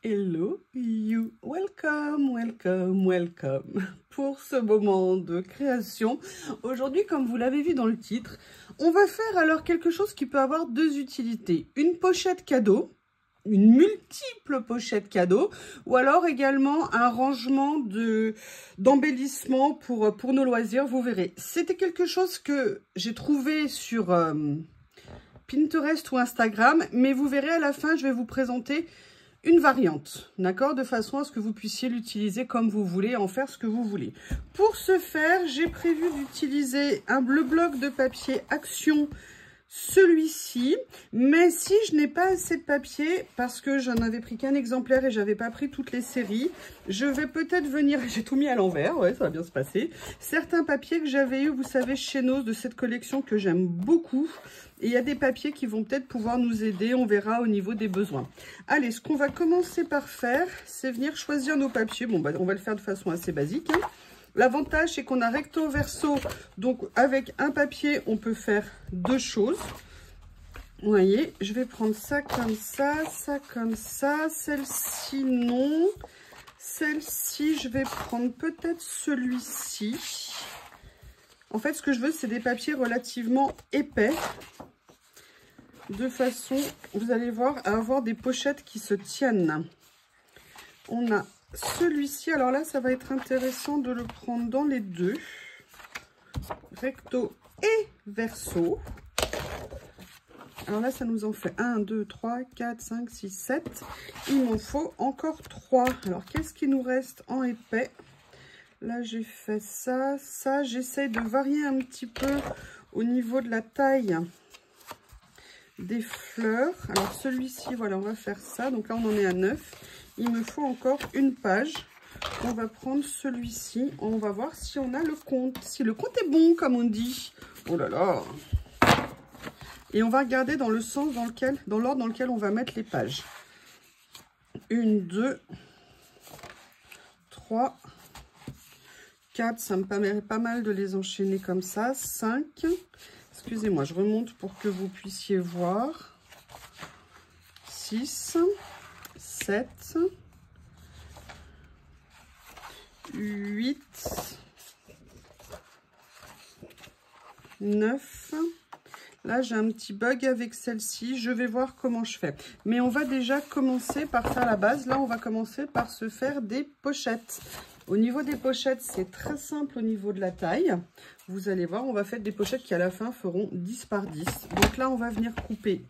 Hello you, welcome, welcome, welcome pour ce moment de création. Aujourd'hui, comme vous l'avez vu dans le titre, on va faire alors quelque chose qui peut avoir deux utilités. Une pochette cadeau, une multiple pochette cadeau, ou alors également un rangement d'embellissement pour nos loisirs, vous verrez. C'était quelque chose que j'ai trouvé sur Pinterest ou Instagram, mais vous verrez à la fin, je vais vous présenter une variante, d'accord, de façon à ce que vous puissiez l'utiliser comme vous voulez, en faire ce que vous voulez. Pour ce faire, j'ai prévu d'utiliser un bloc de papier Action, celui-ci, mais si je n'ai pas assez de papier, parce que j'en avais pris qu'un exemplaire et j'avais pas pris toutes les séries, je vais peut-être venir, j'ai tout mis à l'envers, ouais, ça va bien se passer, certains papiers que j'avais eu, vous savez, chez Nose, de cette collection que j'aime beaucoup, et il y a des papiers qui vont peut-être pouvoir nous aider, on verra au niveau des besoins. Allez, ce qu'on va commencer par faire, c'est venir choisir nos papiers. Bon, bah, on va le faire de façon assez basique, hein. L'avantage, c'est qu'on a recto verso, donc avec un papier, on peut faire deux choses. Vous voyez, je vais prendre ça comme ça comme ça, celle-ci non, celle-ci, je vais prendre peut-être celui-ci. En fait, ce que je veux, c'est des papiers relativement épais, de façon, vous allez voir, à avoir des pochettes qui se tiennent. On a celui-ci, alors là, ça va être intéressant de le prendre dans les deux, recto et verso. Alors là, ça nous en fait 1, 2, 3, 4, 5, 6, 7. Il m'en faut encore 3. Alors, qu'est-ce qui nous reste en épais? Là, j'ai fait ça, ça. J'essaie de varier un petit peu au niveau de la taille des fleurs. Alors, celui-ci, voilà, on va faire ça. Donc là, on en est à 9. Il me faut encore une page. On va prendre celui-ci. On va voir si on a le compte. Si le compte est bon, comme on dit. Oh là là! Et on va regarder dans le sens dans l'ordre dans lequel on va mettre les pages. 1, 2, 3, 4. Ça me permet pas mal de les enchaîner comme ça. 5. Excusez-moi, je remonte pour que vous puissiez voir. 6. 7, 8, 9. Là, j'ai un petit bug avec celle-ci. Je vais voir comment je fais. Mais on va déjà commencer par faire la base. Là, on va commencer par se faire des pochettes. Au niveau des pochettes, c'est très simple au niveau de la taille. Vous allez voir, on va faire des pochettes qui, à la fin, feront 10 par 10. Donc là, on va venir couper.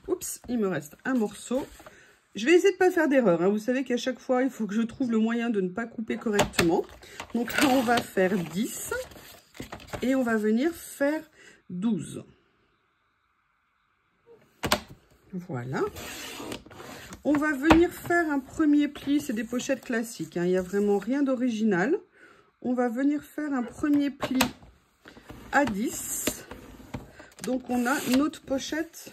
Oups, il me reste un morceau. Je vais essayer de ne pas faire d'erreur, hein. Vous savez qu'à chaque fois, il faut que je trouve le moyen de ne pas couper correctement. Donc là, on va faire 10 et on va venir faire 12. Voilà. On va venir faire un premier pli. C'est des pochettes classiques, hein. Il n'y a vraiment rien d'original. On va venir faire un premier pli à 10. Donc, on a notre pochette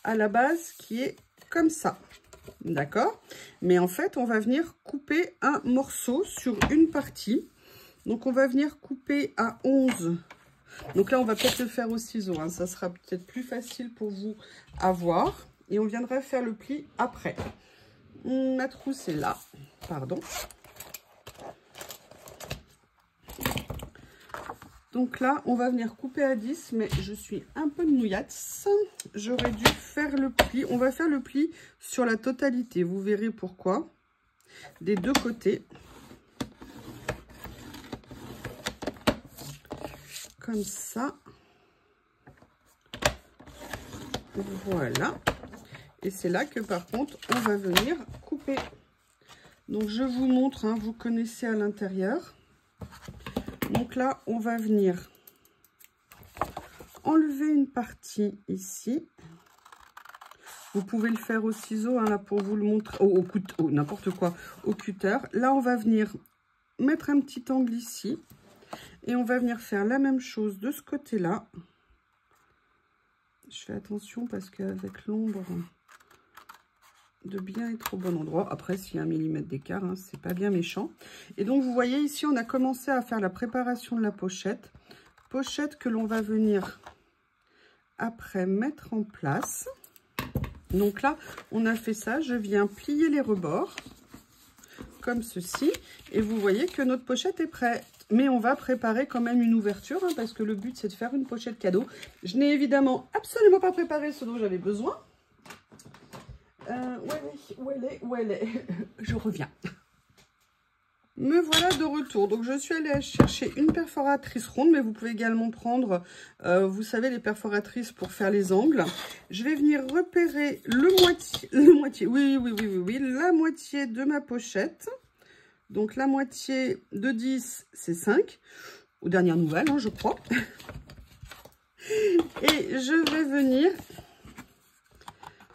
à la base qui est comme ça. D'accord, mais en fait on va venir couper un morceau sur une partie. Donc on va venir couper à 11. Donc là on va peut-être le faire au ciseau, hein. Ça sera peut-être plus facile pour vous à voir. Et on viendra faire le pli après. Ma trousse est là, pardon. Donc là, on va venir couper à 10, mais je suis un peu nouillasse. J'aurais dû faire le pli. On va faire le pli sur la totalité. Vous verrez pourquoi. Des deux côtés. Comme ça. Voilà. Et c'est là que par contre, on va venir couper. Donc je vous montre, hein, vous connaissez à l'intérieur. Donc là, on va venir enlever une partie ici. Vous pouvez le faire au ciseau, hein, là, pour vous le montrer, au n'importe quoi, au cutter. Là, on va venir mettre un petit angle ici. Et on va venir faire la même chose de ce côté-là. Je fais attention parce qu'avec l'ombre, de bien être au bon endroit. Après, s'il y a 1 mm d'écart, hein, c'est pas bien méchant. Et donc, vous voyez ici, on a commencé à faire la préparation de la pochette. Pochette que l'on va venir après mettre en place. Donc là, on a fait ça. Je viens plier les rebords comme ceci. Et vous voyez que notre pochette est prête. Mais on va préparer quand même une ouverture, hein, parce que le but, c'est de faire une pochette cadeau. Je n'ai évidemment absolument pas préparé ce dont j'avais besoin. Où elle est Je reviens. Me voilà de retour. Donc, je suis allée chercher une perforatrice ronde, mais vous pouvez également prendre, vous savez, les perforatrices pour faire les angles. Je vais venir repérer la moitié de ma pochette. Donc, la moitié de 10, c'est 5. Aux dernières nouvelles, hein, je crois. Et je vais venir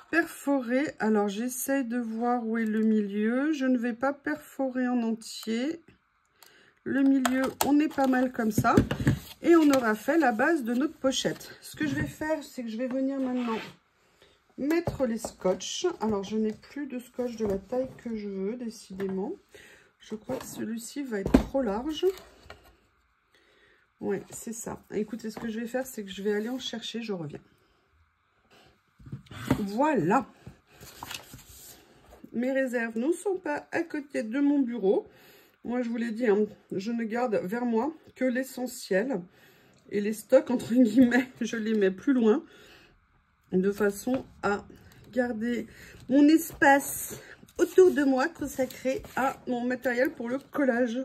perforer. Alors, j'essaye de voir où est le milieu. Je ne vais pas perforer en entier. Le milieu, on est pas mal comme ça. Et on aura fait la base de notre pochette. Ce que je vais faire, c'est que je vais venir maintenant mettre les scotch. Alors, je n'ai plus de scotch de la taille que je veux, décidément. Je crois que celui-ci va être trop large. Ouais, c'est ça. Écoutez, ce que je vais faire, c'est que je vais aller en chercher. Je reviens. Voilà. Mes réserves ne sont pas à côté de mon bureau. Moi, je vous l'ai dit, hein, je ne garde vers moi que l'essentiel. Et les stocks, entre guillemets, je les mets plus loin. De façon à garder mon espace autour de moi consacré à mon matériel pour le collage.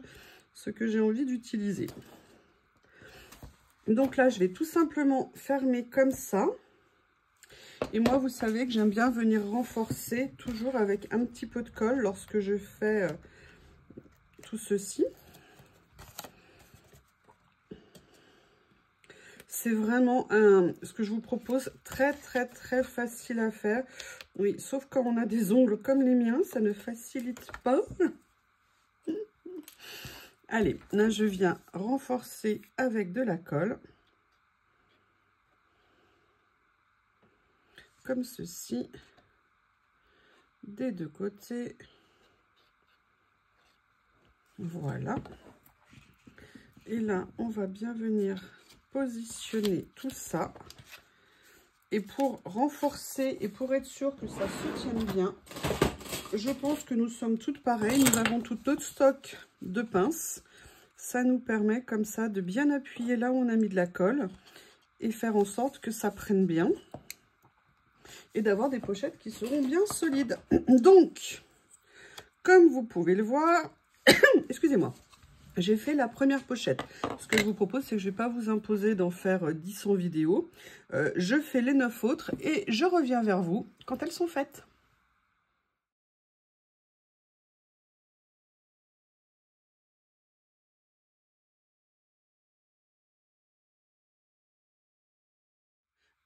Ce que j'ai envie d'utiliser. Donc là, je vais tout simplement fermer comme ça. Et moi, vous savez que j'aime bien venir renforcer toujours avec un petit peu de colle lorsque je fais tout ceci. C'est vraiment ce que je vous propose, très facile à faire. Oui, sauf quand on a des ongles comme les miens, ça ne facilite pas. Allez, là, je viens renforcer avec de la colle. Comme ceci, des deux côtés. Voilà. Et là, on va bien venir positionner tout ça. Et pour renforcer et pour être sûr que ça se tienne bien, je pense que nous sommes toutes pareilles. Nous avons tout notre stock de pinces. Ça nous permet comme ça de bien appuyer là où on a mis de la colle et faire en sorte que ça prenne bien. Et d'avoir des pochettes qui seront bien solides. Donc, comme vous pouvez le voir, excusez-moi, j'ai fait la première pochette. Ce que je vous propose, c'est que je ne vais pas vous imposer d'en faire 10 en vidéo. Je fais les 9 autres et je reviens vers vous quand elles sont faites.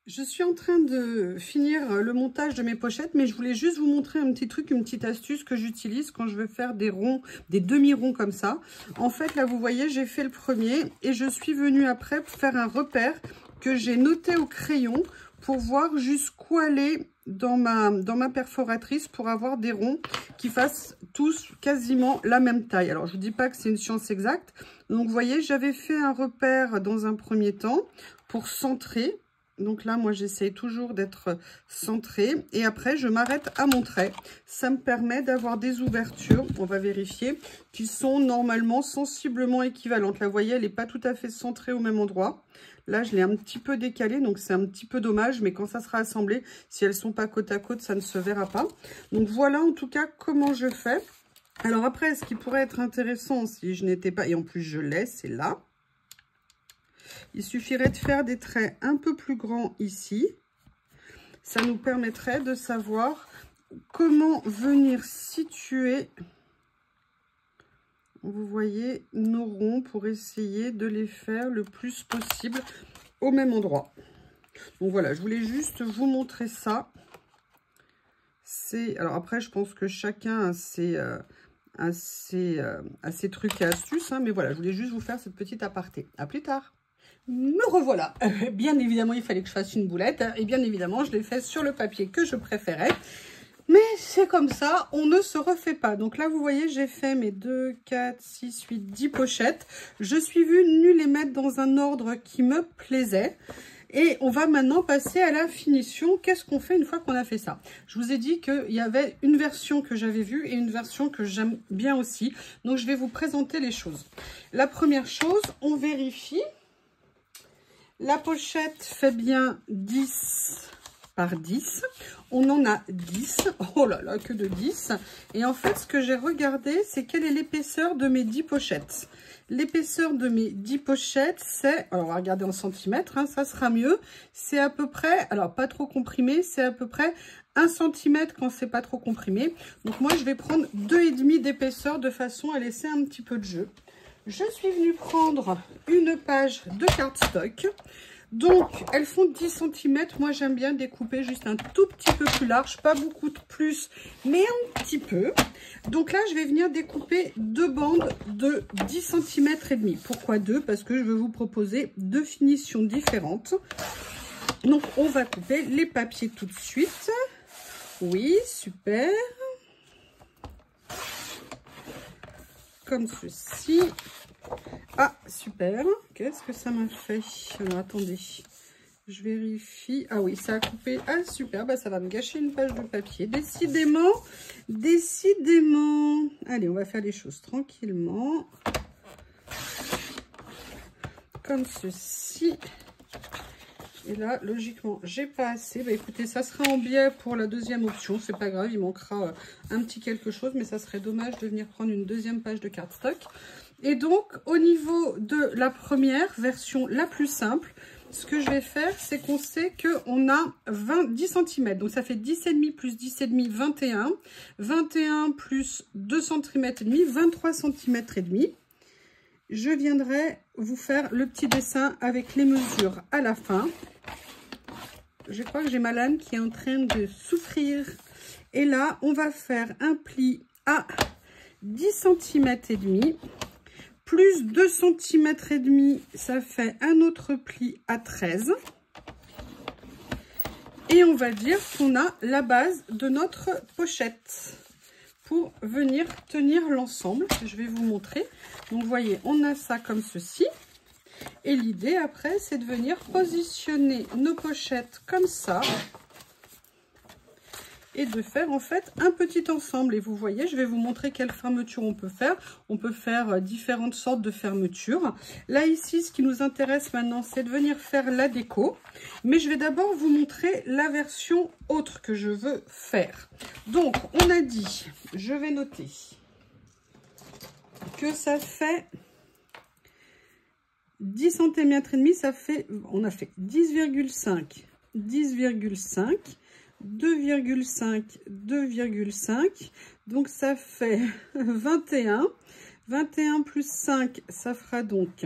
Je suis en train de finir le montage de mes pochettes, mais je voulais juste vous montrer un petit truc, une petite astuce que j'utilise quand je veux faire des ronds, des demi-ronds comme ça. En fait, là, vous voyez, j'ai fait le premier et je suis venue après faire un repère que j'ai noté au crayon pour voir jusqu'où aller dans ma perforatrice pour avoir des ronds qui fassent tous quasiment la même taille. Alors, je ne vous dis pas que c'est une science exacte. Donc, vous voyez, j'avais fait un repère dans un premier temps pour centrer. Donc là, moi, j'essaye toujours d'être centrée. Et après, je m'arrête à mon trait. Ça me permet d'avoir des ouvertures, on va vérifier, qui sont normalement sensiblement équivalentes. Là, vous voyez, elle n'est pas tout à fait centrée au même endroit. Là, je l'ai un petit peu décalée, donc c'est un petit peu dommage. Mais quand ça sera assemblé, si elles ne sont pas côte à côte, ça ne se verra pas. Donc voilà, en tout cas, comment je fais. Alors après, ce qui pourrait être intéressant, si je n'étais pas... Et en plus, je l'ai, c'est là. Il suffirait de faire des traits un peu plus grands ici. Ça nous permettrait de savoir comment venir situer, vous voyez, nos ronds pour essayer de les faire le plus possible au même endroit. Donc voilà, je voulais juste vous montrer ça. Alors après, je pense que chacun a ses trucs et astuces, hein, mais voilà, je voulais juste vous faire cette petite aparté. À plus tard. Me revoilà. Bien évidemment, il fallait que je fasse une boulette. Et bien évidemment, je l'ai fait sur le papier que je préférais. Mais c'est comme ça, on ne se refait pas. Donc là, vous voyez, j'ai fait mes 2, 4, 6, 8, 10 pochettes. Je suis venue les mettre dans un ordre qui me plaisait. Et on va maintenant passer à la finition. Qu'est-ce qu'on fait une fois qu'on a fait ça? Je vous ai dit qu'il y avait une version que j'avais vue et une version que j'aime bien aussi. Donc, je vais vous présenter les choses. La première chose, on vérifie. La pochette fait bien 10 par 10. On en a 10. Oh là là, que de 10. Et en fait, ce que j'ai regardé, c'est quelle est l'épaisseur de mes 10 pochettes. L'épaisseur de mes 10 pochettes, c'est... Alors, on va regarder en centimètres, hein, ça sera mieux. C'est à peu près... Alors, pas trop comprimé, c'est à peu près 1 cm quand c'est pas trop comprimé. Donc, moi, je vais prendre 2,5 d'épaisseur de façon à laisser un petit peu de jeu. Je suis venue prendre une page de cardstock. Donc, elles font 10 cm. Moi, j'aime bien découper juste un tout petit peu plus large. Pas beaucoup de plus, mais un petit peu. Donc là, je vais venir découper 2 bandes de 10 cm et demi. Pourquoi 2? Parce que je vais vous proposer 2 finitions différentes. Donc, on va couper les papiers tout de suite. Oui, super. Comme ceci. Ah, super. Qu'est-ce que ça m'a fait? Alors, attendez. Je vérifie. Ah oui, ça a coupé. Ah, super. Bah, ça va me gâcher une page de papier. Décidément. Décidément. Allez, on va faire les choses tranquillement. Comme ceci. Et là, logiquement, j'ai pas assez. Bah, écoutez, ça sera en biais pour la deuxième option. C'est pas grave, il manquera un petit quelque chose. Mais ça serait dommage de venir prendre une deuxième page de cardstock. Et donc, au niveau de la première version, la plus simple, ce que je vais faire, c'est qu'on sait qu'on a 10 cm. Donc, ça fait 10,5 plus 10,5, 21. 21 plus 2 cm et demi, 23 cm et demi. Je viendrai vous faire le petit dessin avec les mesures à la fin. Je crois que j'ai ma lame qui est en train de souffrir. Et là, on va faire un pli à 10 cm et demi. Plus 2 cm et demi, ça fait un autre pli à 13. Et on va dire qu'on a la base de notre pochette pour venir tenir l'ensemble. Je vais vous montrer. Donc, vous voyez, on a ça comme ceci. Et l'idée, après, c'est de venir positionner nos pochettes comme ça. Et de faire en fait un petit ensemble. Et vous voyez, je vais vous montrer quelle fermeture on peut faire. On peut faire différentes sortes de fermetures. Là ici, ce qui nous intéresse maintenant, c'est de venir faire la déco. Mais je vais d'abord vous montrer la version autre que je veux faire. Donc, on a dit, je vais noter que ça fait 10 cm et demi, ça fait, on a fait 10,5, 10,5. 2,5, 2,5, donc ça fait 21. 21 plus 5, ça fera donc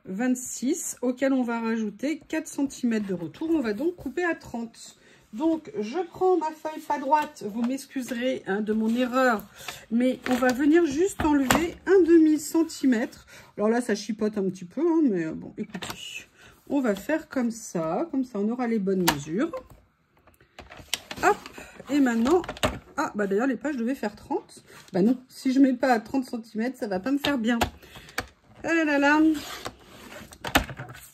26, auquel on va rajouter 4 cm de retour. On va donc couper à 30. Donc, je prends ma feuille pas droite, vous m'excuserez hein, de mon erreur, mais on va venir juste enlever un demi-centimètre. Alors là, ça chipote un petit peu, hein, mais bon, écoutez, on va faire comme ça on aura les bonnes mesures. Hop, et maintenant, ah, bah d'ailleurs, les pages devaient faire 30. Bah non, si je mets pas à 30 cm, ça va pas me faire bien. Ah là là,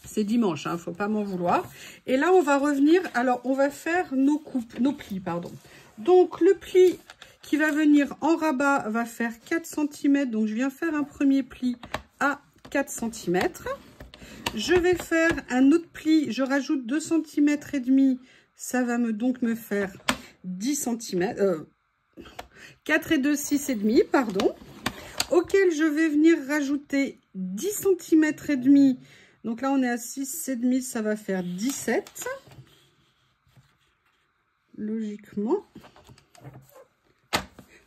c'est dimanche, hein, faut pas m'en vouloir. Et là, on va revenir, alors, on va faire nos coupes, nos plis, pardon. Donc, le pli qui va venir en rabat va faire 4 cm. Donc, je viens faire un premier pli à 4 cm. Je vais faire un autre pli, je rajoute 2 cm et demi. Ça va donc me faire 10 cm, 4 et 2, 6 et demi, pardon, auquel je vais venir rajouter 10 cm et demi. Donc là, on est à 6 et demi, ça va faire 17. Logiquement,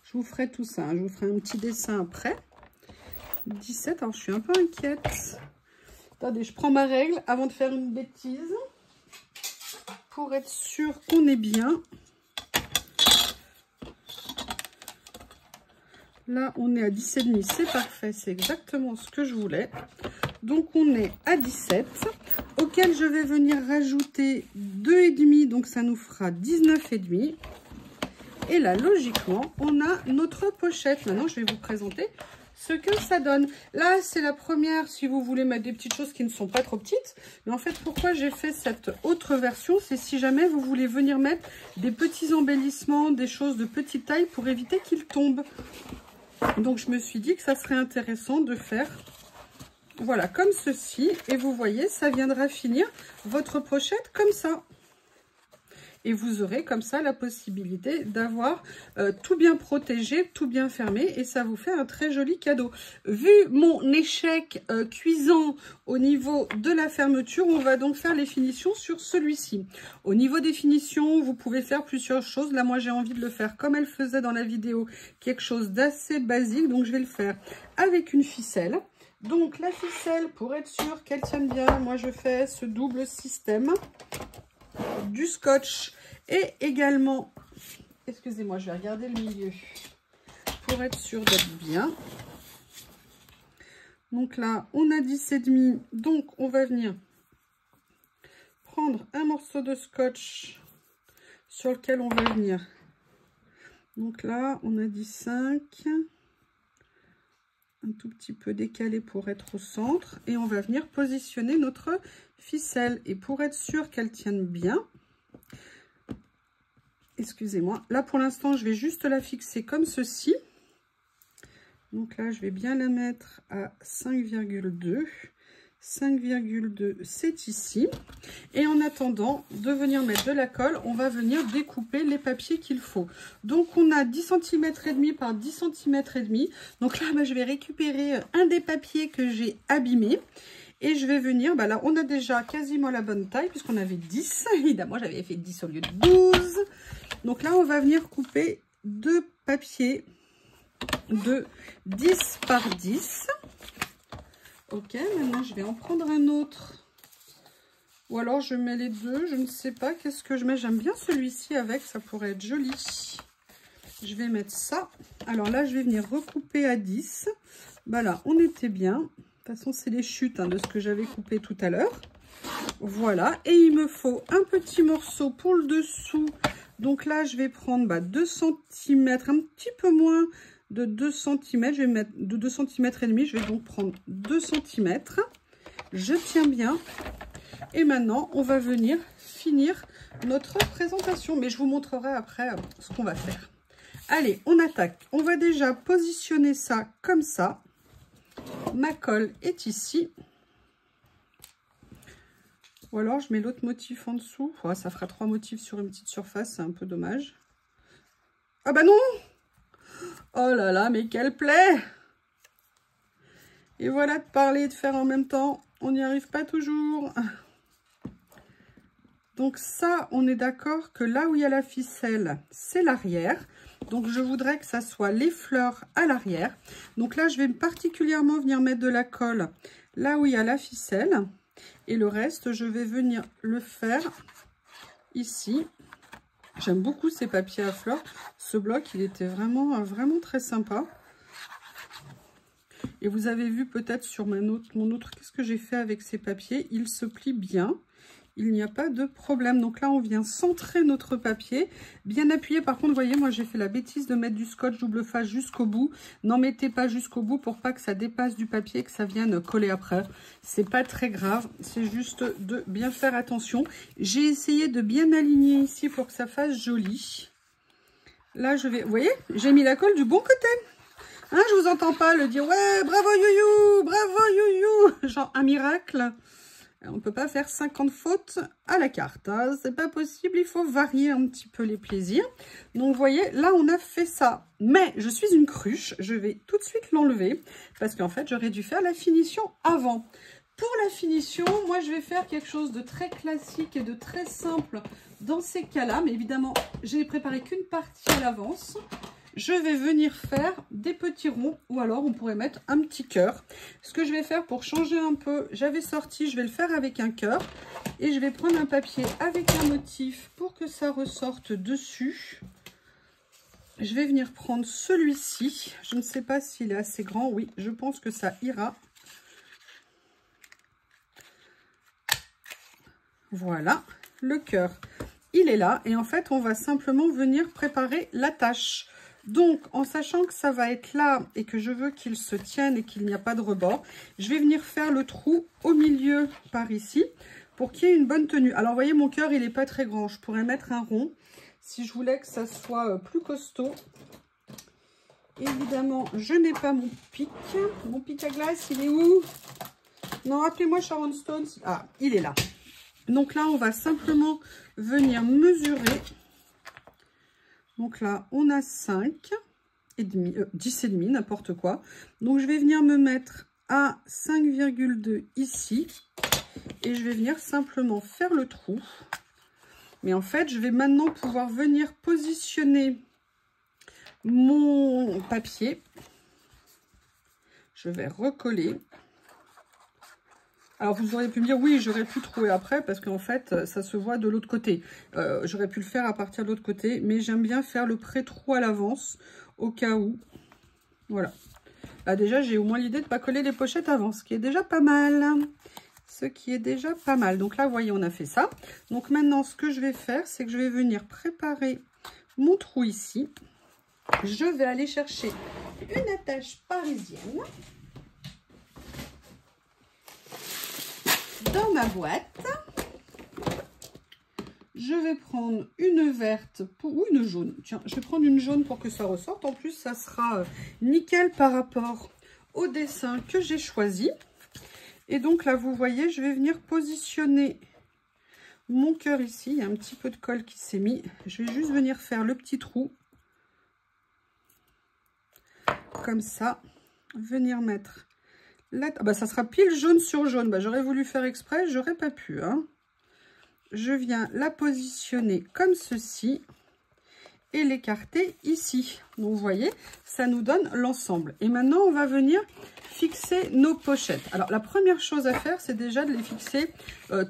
je vous ferai tout ça, hein, je vous ferai un petit dessin après. 17, alors je suis un peu inquiète. Attendez, je prends ma règle avant de faire une bêtise. Pour être sûr qu'on est bien. Là, on est à 10,5, c'est parfait, c'est exactement ce que je voulais. Donc, on est à 17, auquel je vais venir rajouter 2,5, donc ça nous fera 19,5. Et là, logiquement, on a notre pochette. Maintenant, je vais vous présenter ce que ça donne. Là, c'est la première si vous voulez mettre des petites choses qui ne sont pas trop petites. Mais en fait, pourquoi j'ai fait cette autre version, c'est si jamais vous voulez venir mettre des petits embellissements, des choses de petite taille pour éviter qu'ils tombent. Donc, je me suis dit que ça serait intéressant de faire, voilà, comme ceci. Et vous voyez, ça viendra finir votre pochette comme ça. Et vous aurez comme ça la possibilité d'avoir tout bien protégé, tout bien fermé. Et ça vous fait un très joli cadeau. Vu mon échec cuisant au niveau de la fermeture, on va donc faire les finitions sur celui-ci. Au niveau des finitions, vous pouvez faire plusieurs choses. Là, moi, j'ai envie de le faire comme elle faisait dans la vidéo, quelque chose d'assez basique. Donc, je vais le faire avec une ficelle. Donc, la ficelle, pour être sûr qu'elle tienne bien, moi, je fais ce double système. Du scotch et également, excusez-moi, je vais regarder le milieu pour être sûr d'être bien. Donc là, on a 10,5, donc on va venir prendre un morceau de scotch sur lequel on va venir. Donc là, on a 10,5, un tout petit peu décalé pour être au centre et on va venir positionner notre ficelle. Et pour être sûr qu'elle tienne bien, excusez-moi, là pour l'instant je vais juste la fixer comme ceci. Donc là je vais bien la mettre à 5,2. 5,2 c'est ici. Et en attendant de venir mettre de la colle, on va venir découper les papiers qu'il faut. Donc on a 10 cm et demi par 10 cm et demi. Donc là je vais récupérer un des papiers que j'ai abîmé. Et je vais venir, bah là on a déjà quasiment la bonne taille puisqu'on avait 10. Évidemment j'avais fait 10 au lieu de 12. Donc là on va venir couper deux papiers de 10 par 10. Ok, maintenant je vais en prendre un autre. Ou alors je mets les deux, je ne sais pas qu'est-ce que je mets. J'aime bien celui-ci avec, ça pourrait être joli. Je vais mettre ça. Alors là je vais venir recouper à 10. Bah là on était bien. De toute façon, c'est les chutes de ce que j'avais coupé tout à l'heure. Voilà. Et il me faut un petit morceau pour le dessous. Donc là, je vais prendre 2 cm, un petit peu moins de 2 cm. Je vais mettre de 2 cm et demi. Je vais donc prendre 2 cm. Je tiens bien. Et maintenant, on va venir finir notre présentation. Mais je vous montrerai après ce qu'on va faire. Allez, on attaque. On va déjà positionner ça comme ça. Ma colle est ici. Ou alors je mets l'autre motif en dessous. Oh, ça fera 3 motifs sur une petite surface, c'est un peu dommage. Ah bah non! Oh là là, mais quelle plaie! Et voilà, de parler et de faire en même temps, on n'y arrive pas toujours. Donc ça, on est d'accord que là où il y a la ficelle, c'est l'arrière. Donc je voudrais que ça soit les fleurs à l'arrière. Donc là, je vais particulièrement venir mettre de la colle là où il y a la ficelle. Et le reste, je vais venir le faire ici. J'aime beaucoup ces papiers à fleurs. Ce bloc, il était vraiment très sympa. Et vous avez vu peut-être sur mon autre, qu'est-ce que j'ai fait avec ces papiers? Il se plie bien. Il n'y a pas de problème. Donc là, on vient centrer notre papier. Bien appuyé. Par contre, vous voyez, moi, j'ai fait la bêtise de mettre du scotch double face jusqu'au bout. N'en mettez pas jusqu'au bout pour pas que ça dépasse du papier, que ça vienne coller après. C'est pas très grave. C'est juste de bien faire attention. J'ai essayé de bien aligner ici pour que ça fasse joli. Là, je vais... Vous voyez, j'ai mis la colle du bon côté. Hein, je vous entends pas le dire « Ouais, bravo Youyou, bravo Youyou !» Genre un miracle. On ne peut pas faire 50 fautes à la carte, hein. C'est pas possible, il faut varier un petit peu les plaisirs. Donc vous voyez, là on a fait ça. Mais je suis une cruche, je vais tout de suite l'enlever parce qu'en fait j'aurais dû faire la finition avant. Pour la finition, moi je vais faire quelque chose de très classique et de très simple dans ces cas-là. Mais évidemment, j'ai préparé qu'une partie à l'avance. Je vais venir faire des petits ronds ou alors on pourrait mettre un petit cœur. Ce que je vais faire pour changer un peu, j'avais sorti, je vais le faire avec un cœur. Et je vais prendre un papier avec un motif pour que ça ressorte dessus. Je vais venir prendre celui-ci. Je ne sais pas s'il est assez grand. Oui, je pense que ça ira. Voilà, le cœur, il est là. Et en fait, on va simplement venir préparer l'attache. Donc, en sachant que ça va être là et que je veux qu'il se tienne et qu'il n'y a pas de rebord, je vais venir faire le trou au milieu par ici pour qu'il y ait une bonne tenue. Alors, vous voyez, mon cœur, il n'est pas très grand. Je pourrais mettre un rond si je voulais que ça soit plus costaud. Évidemment, je n'ai pas mon pic. Mon pic à glace, il est où? Non, appelez-moi Sharon Stone. Ah, il est là. Donc là, on va simplement venir mesurer. Donc là, on a 5 et demi, 10 et demi, n'importe quoi. Donc je vais venir me mettre à 5,2 ici. Et je vais venir simplement faire le trou. Mais en fait, je vais maintenant pouvoir venir positionner mon papier. Je vais recoller. Alors, vous auriez pu me dire, oui, j'aurais pu trouver après, parce qu'en fait, ça se voit de l'autre côté. J'aurais pu le faire à partir de l'autre côté, mais j'aime bien faire le pré-trou à l'avance, au cas où. Voilà. Là, déjà, j'ai au moins l'idée de ne pas coller les pochettes avant, ce qui est déjà pas mal. Ce qui est déjà pas mal. Donc là, vous voyez, on a fait ça. Donc maintenant, ce que je vais faire, c'est que je vais venir préparer mon trou ici. Je vais aller chercher une attache parisienne dans ma boîte. Je vais prendre une verte ou une jaune. Tiens, je vais prendre une jaune pour que ça ressorte. En plus, ça sera nickel par rapport au dessin que j'ai choisi. Et donc là, vous voyez, je vais venir positionner mon cœur ici. Il y a un petit peu de colle qui s'est mis. Je vais juste venir faire le petit trou. Comme ça. Venir mettre là. Ah bah, ça sera pile jaune sur jaune. Bah, j'aurais voulu faire exprès, j'aurais pas pu. Hein. Je viens la positionner comme ceci. Et l'écarter ici. Donc, vous voyez, ça nous donne l'ensemble. Et maintenant, on va venir fixer nos pochettes. Alors, la première chose à faire, c'est déjà de les fixer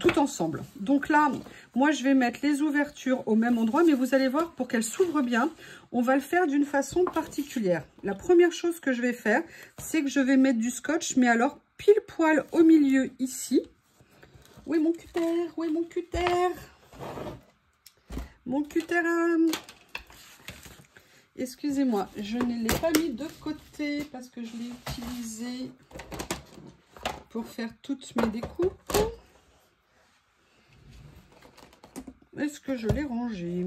tout ensemble. Donc là, moi, je vais mettre les ouvertures au même endroit, mais vous allez voir, pour qu'elles s'ouvrent bien, on va le faire d'une façon particulière. La première chose que je vais faire, c'est que je vais mettre du scotch, mais alors pile poil au milieu ici. Où est mon cutter? Où est mon cutter? Mon cutter excusez-moi, je ne l'ai pas mis de côté parce que je l'ai utilisé pour faire toutes mes découpes. Est-ce que je l'ai rangé?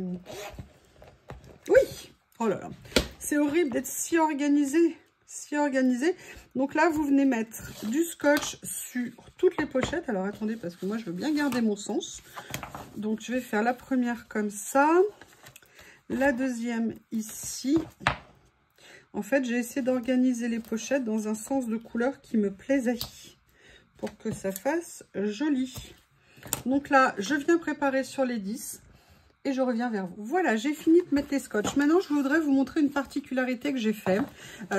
Oui! Oh là là, c'est horrible d'être si organisé. Si organisé. Donc là, vous venez mettre du scotch sur toutes les pochettes. Alors attendez, parce que moi, je veux bien garder mon sens. Donc je vais faire la première comme ça. La deuxième ici. En fait, j'ai essayé d'organiser les pochettes dans un sens de couleur qui me plaisait pour que ça fasse joli. Donc là, je viens préparer sur les 10 et je reviens vers vous. Voilà, j'ai fini de mettre les scotch. Maintenant, je voudrais vous montrer une particularité que j'ai fait.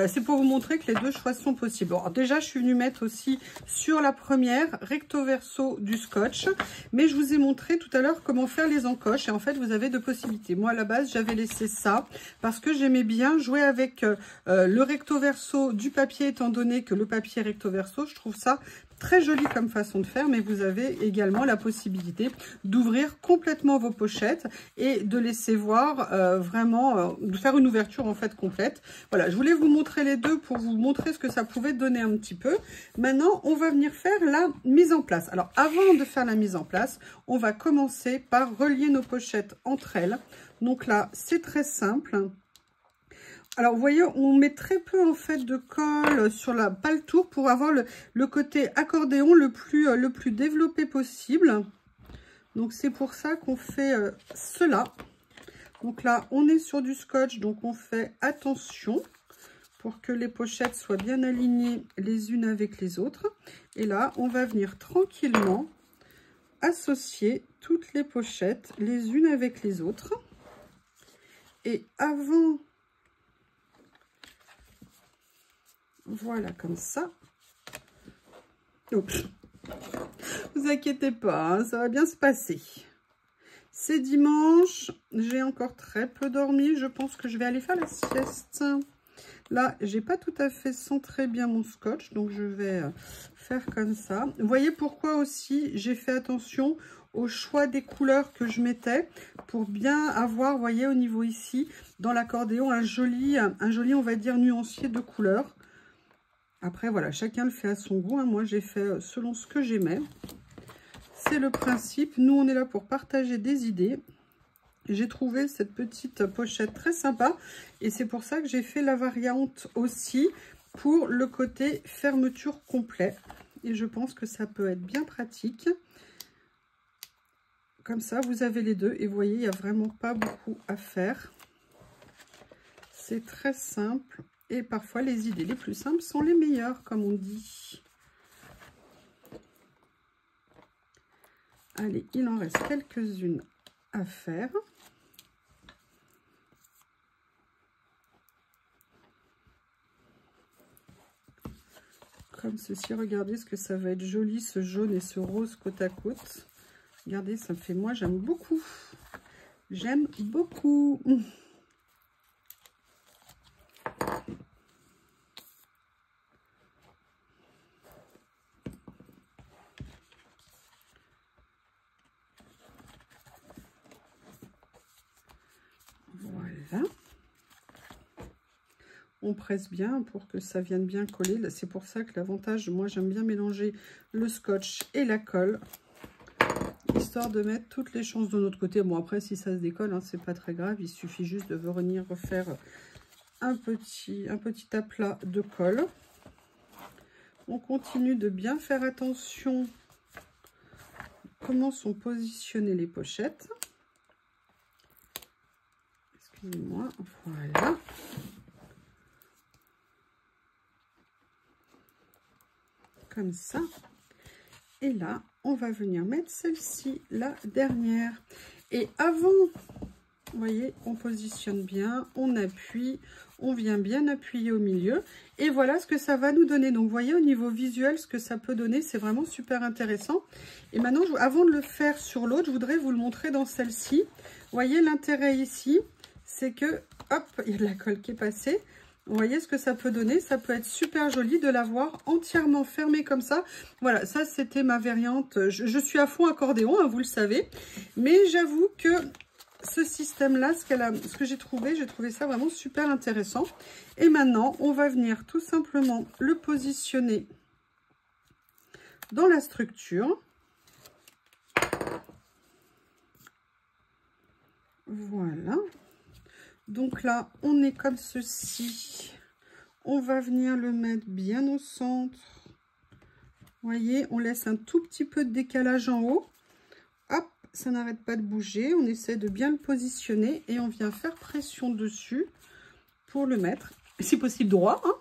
C'est pour vous montrer que les deux choix sont possibles. Alors, déjà, je suis venue mettre aussi sur la première recto verso du scotch. Mais je vous ai montré tout à l'heure comment faire les encoches. Et en fait, vous avez deux possibilités. Moi, à la base, j'avais laissé ça parce que j'aimais bien jouer avec le recto verso du papier, étant donné que le papier recto verso, je trouve ça très joli comme façon de faire, mais vous avez également la possibilité d'ouvrir complètement vos pochettes et de laisser voir vraiment, de faire une ouverture en fait complète. Voilà, je voulais vous montrer les deux pour vous montrer ce que ça pouvait donner un petit peu. Maintenant, on va venir faire la mise en place. Alors, avant de faire la mise en place, on va commencer par relier nos pochettes entre elles. Donc là, c'est très simple. Alors, vous voyez, on met très peu, en fait, de colle sur la paletour pour avoir le côté accordéon le plus développé possible. Donc, c'est pour ça qu'on fait cela. Donc là, on est sur du scotch, donc on fait attention pour que les pochettes soient bien alignées les unes avec les autres. Et là, on va venir tranquillement associer toutes les pochettes les unes avec les autres. Et avant... Voilà, comme ça. Oups. Vous inquiétez pas, hein, ça va bien se passer. C'est dimanche, j'ai encore très peu dormi. Je pense que je vais aller faire la sieste. Là, j'ai pas tout à fait centré bien mon scotch, donc je vais faire comme ça. Vous voyez pourquoi aussi j'ai fait attention au choix des couleurs que je mettais pour bien avoir, vous voyez, au niveau ici, dans l'accordéon, un joli, on va dire, nuancier de couleurs. Après, voilà, chacun le fait à son goût, hein. Moi, j'ai fait selon ce que j'aimais. C'est le principe. Nous, on est là pour partager des idées. J'ai trouvé cette petite pochette très sympa. Et c'est pour ça que j'ai fait la variante aussi pour le côté fermeture complet. Et je pense que ça peut être bien pratique. Comme ça, vous avez les deux. Et vous voyez, il n'y a vraiment pas beaucoup à faire. C'est très simple. Et parfois, les idées les plus simples sont les meilleures, comme on dit. Allez, il en reste quelques-unes à faire. Comme ceci, regardez ce que ça va être joli, ce jaune et ce rose côte à côte. Regardez, ça me fait, moi, j'aime beaucoup. J'aime beaucoup. Voilà. On presse bien pour que ça vienne bien coller. C'est pour ça que l'avantage, moi j'aime bien mélanger le scotch et la colle, histoire de mettre toutes les chances de notre côté. Bon, après, si ça se décolle, hein, c'est pas très grave. Il suffit juste de venir refaire un petit aplat de colle. On continue de bien faire attention à comment sont positionnées les pochettes. Excusez-moi, voilà. Comme ça. Et là, on va venir mettre celle-ci, la dernière. Et avant, vous voyez, on positionne bien, on appuie, on vient bien appuyer au milieu. Et voilà ce que ça va nous donner. Donc, vous voyez, au niveau visuel, ce que ça peut donner, c'est vraiment super intéressant. Et maintenant, avant de le faire sur l'autre, je voudrais vous le montrer dans celle-ci. Vous voyez, l'intérêt ici, c'est que, hop, il y a de la colle qui est passée. Vous voyez ce que ça peut donner. Ça peut être super joli de l'avoir entièrement fermé comme ça. Voilà, ça c'était ma variante. Je suis à fond accordéon, hein, vous le savez. Mais j'avoue que ce système-là, ce que j'ai trouvé ça vraiment super intéressant. Et maintenant, on va venir tout simplement le positionner dans la structure. Voilà. Donc là, on est comme ceci. On va venir le mettre bien au centre. Vous voyez, on laisse un tout petit peu de décalage en haut. Hop, ça n'arrête pas de bouger. On essaie de bien le positionner et on vient faire pression dessus pour le mettre, si possible droit, hein.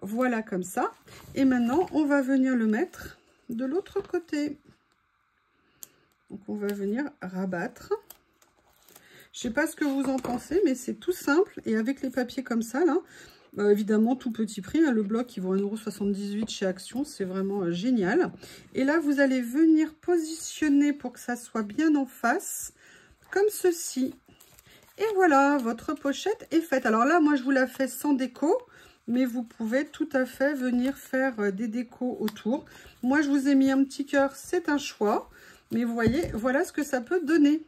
Voilà, comme ça. Et maintenant, on va venir le mettre de l'autre côté. Donc, on va venir rabattre. Je ne sais pas ce que vous en pensez, mais c'est tout simple. Et avec les papiers comme ça, là, évidemment, tout petit prix. Hein, le bloc, il vaut 1,78 € chez Action. C'est vraiment génial. Et là, vous allez venir positionner pour que ça soit bien en face, comme ceci. Et voilà, votre pochette est faite. Alors là, moi, je vous la fais sans déco. Mais vous pouvez tout à fait venir faire des décos autour. Moi, je vous ai mis un petit cœur. C'est un choix. Mais vous voyez, voilà ce que ça peut donner.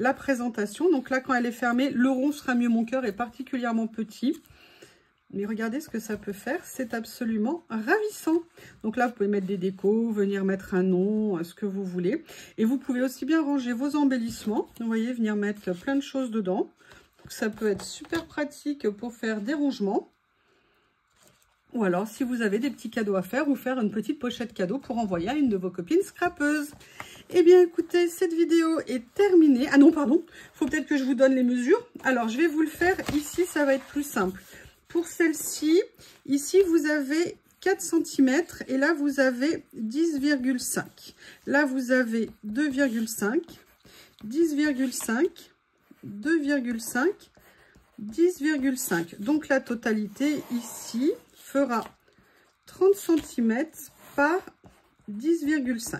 La présentation, donc là quand elle est fermée, le rond sera mieux, mon cœur est particulièrement petit. Mais regardez ce que ça peut faire, c'est absolument ravissant. Donc là vous pouvez mettre des décos, venir mettre un nom, ce que vous voulez. Et vous pouvez aussi bien ranger vos embellissements, vous voyez, venir mettre plein de choses dedans. Donc ça peut être super pratique pour faire des rangements. Ou alors si vous avez des petits cadeaux à faire ou faire une petite pochette cadeau pour envoyer à une de vos copines scrapeuses. Eh bien, écoutez, cette vidéo est terminée. Ah non, pardon, il faut peut-être que je vous donne les mesures. Alors, je vais vous le faire ici, ça va être plus simple. Pour celle-ci, ici, vous avez 4 cm et là, vous avez 10,5. Là, vous avez 2,5, 10,5, 2,5, 10,5. Donc, la totalité ici fera 30 cm par 10,5.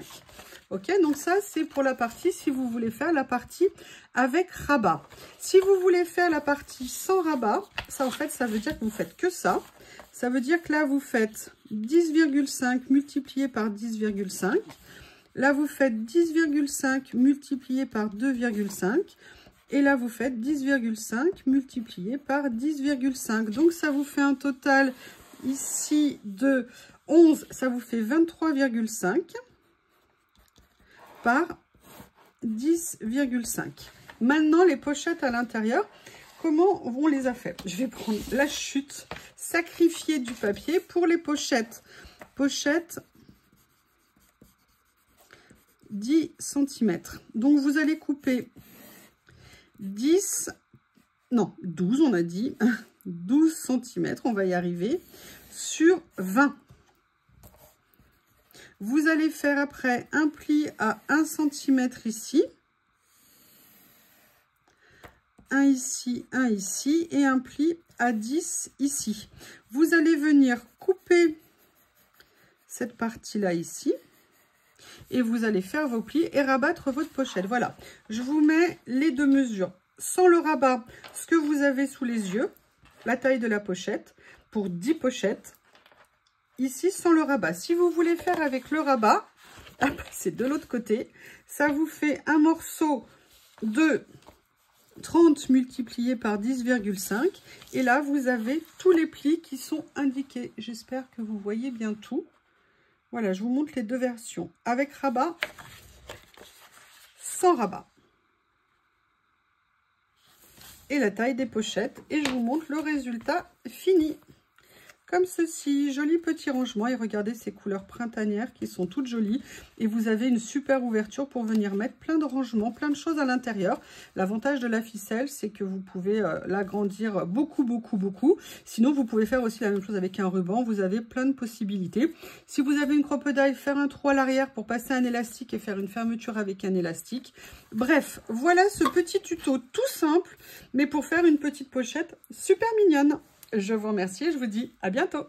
Ok, donc ça, c'est pour la partie, si vous voulez faire la partie avec rabat. Si vous voulez faire la partie sans rabat, ça, en fait, ça veut dire que vous faites que ça. Ça veut dire que là, vous faites 10,5 multiplié par 10,5. Là, vous faites 10,5 multiplié par 2,5. Et là, vous faites 10,5 multiplié par 10,5. Donc, ça vous fait un total ici de 11. Ça vous fait 23,5 par 10,5. Maintenant, les pochettes à l'intérieur, comment on les a fait? Je vais prendre la chute, sacrifier du papier pour les pochettes. Pochette 10 cm. Donc, vous allez couper 12, on a dit, 12 cm, on va y arriver, sur 20. Vous allez faire après un pli à 1 cm ici, un ici, et un pli à 10 ici. Vous allez venir couper cette partie-là ici, et vous allez faire vos plis et rabattre votre pochette. Voilà, je vous mets les deux mesures. Sans le rabat, ce que vous avez sous les yeux, la taille de la pochette, pour 10 pochettes. Ici, sans le rabat. Si vous voulez faire avec le rabat, c'est de l'autre côté. Ça vous fait un morceau de 30 multiplié par 10,5. Et là, vous avez tous les plis qui sont indiqués. J'espère que vous voyez bien tout. Voilà, je vous montre les deux versions. Avec rabat, sans rabat. Et la taille des pochettes. Et je vous montre le résultat fini. Comme ceci, joli petit rangement. Et regardez ces couleurs printanières qui sont toutes jolies. Et vous avez une super ouverture pour venir mettre plein de rangements, plein de choses à l'intérieur. L'avantage de la ficelle, c'est que vous pouvez l'agrandir beaucoup. Sinon, vous pouvez faire aussi la même chose avec un ruban. Vous avez plein de possibilités. Si vous avez une crocodile, faire un trou à l'arrière pour passer un élastique et faire une fermeture avec un élastique. Bref, voilà ce petit tuto tout simple, mais pour faire une petite pochette super mignonne. Je vous remercie et je vous dis à bientôt.